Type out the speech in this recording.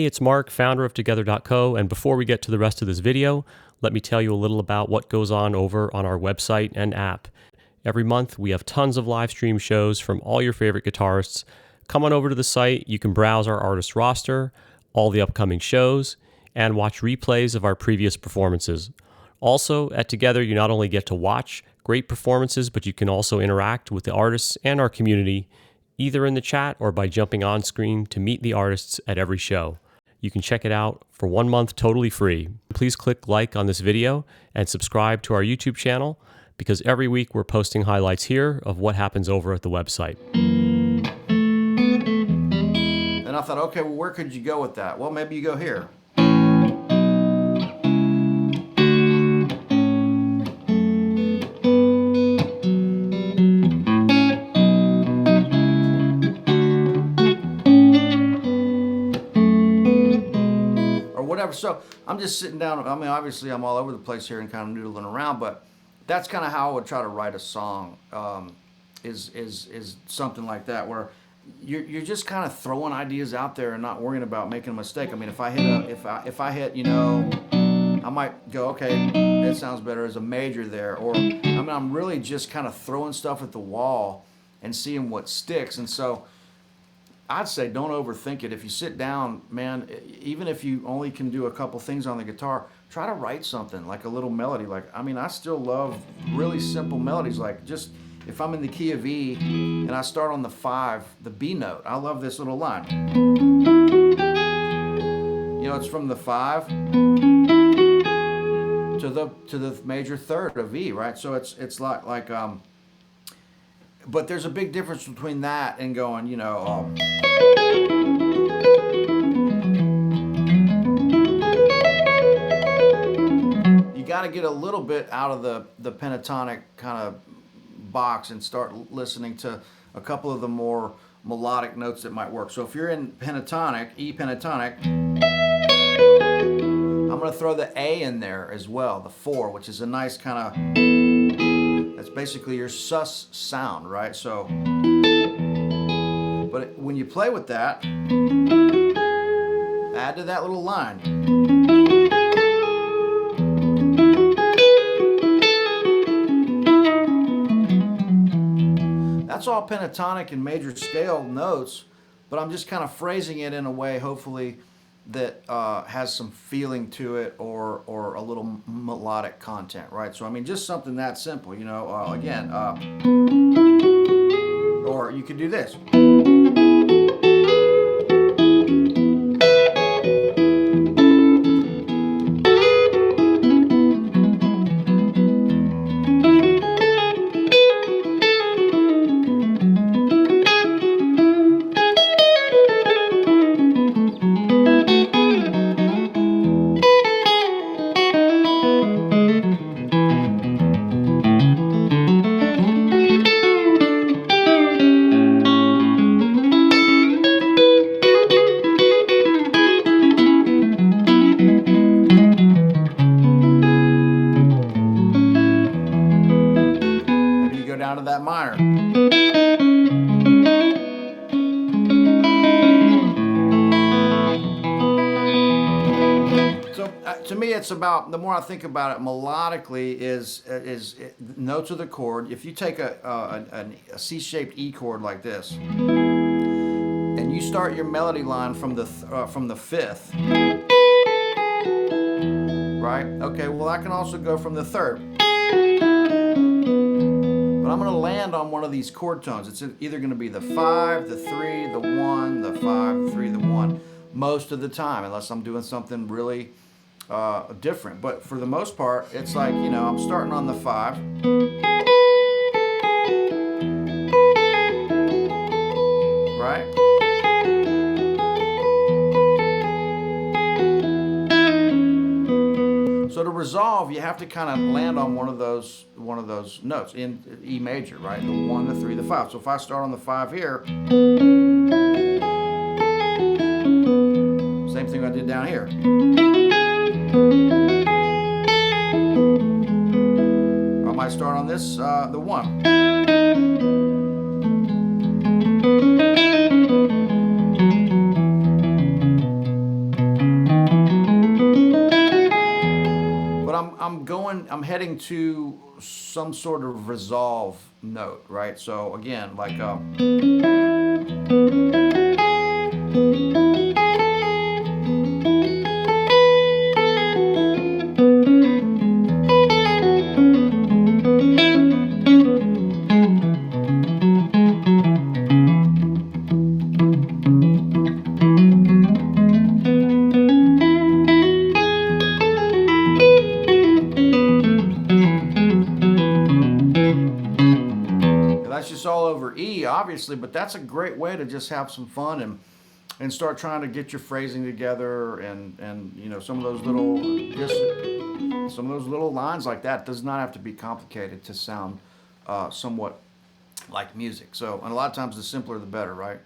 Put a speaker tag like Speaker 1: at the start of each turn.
Speaker 1: Hey, it's Mark, founder of Together.co, and before we get to the rest of this video, let me tell you a little about what goes on over on our website and app. Every month, we have tons of live stream shows from all your favorite guitarists. Come on over to the site, you can browse our artist roster, all the upcoming shows, and watch replays of our previous performances. Also, at Together, you not only get to watch great performances, but you can also interact with the artists and our community, either in the chat or by jumping on screen to meet the artists at every show. You can check it out for 1 month totally free. Please click like on this video and subscribe to our YouTube channel because every week we're posting highlights here of what happens over at the website.
Speaker 2: And I thought, okay, well, where could you go with that? Well, maybe you go here. So I'm just sitting down. I mean, obviously I'm all over the place here and kind of noodling around, but that's kind of how I would try to write a song. Is something like that where you're just kind of throwing ideas out there and not worrying about making a mistake. I mean, if I hit, you know, I might go, okay, that sounds better as a major there, or I mean, I'm really just kind of throwing stuff at the wall and seeing what sticks. And so I'd say don't overthink it. If you sit down, man, even if you only can do a couple things on the guitar, try to write something, like a little melody. Like, I mean, I still love really simple melodies, like just if I'm in the key of E and I start on the 5, the B note, I love this little line. You know, it's from the 5 to the major 3rd of E, right? So it's like but there's a big difference between that and going, you know, you got to get a little bit out of the pentatonic kind of box and start listening to a couple of the more melodic notes that might work. So if you're in pentatonic, E pentatonic, I'm going to throw the A in there as well, the 4, which is a nice kind of, that's basically your sus sound, right? So, but when you play with that, add to that little line. That's all pentatonic and major scale notes, but I'm just kind of phrasing it in a way, hopefully, that has some feeling to it or a little melodic content, right? So I mean, just something that simple, you know. Again, or you could do this. Down to that minor. So to me, it's about, the more I think about it melodically, is notes of the chord. If you take a C-shaped E chord like this, and you start your melody line from the 5th, right? Okay, well I can also go from the 3rd. I'm going to land on one of these chord tones. It's either going to be the 5, the 3, the 1, the 5, the 3, the 1, most of the time, unless I'm doing something really different. But for the most part, it's like, you know, I'm starting on the 5. Right? So to resolve, you have to kind of land on one of those notes in E major, right? The 1, the 3, the 5. So if I start on the 5 here, same thing I did down here. I might start on this, the 1. I'm heading to some sort of resolve note, right? So again, like that's just all over E, obviously, but that's a great way to just have some fun and start trying to get your phrasing together and you know some of those little just some of those little lines like that does not have to be complicated to sound somewhat like music. So, and a lot of times the simpler the better, right?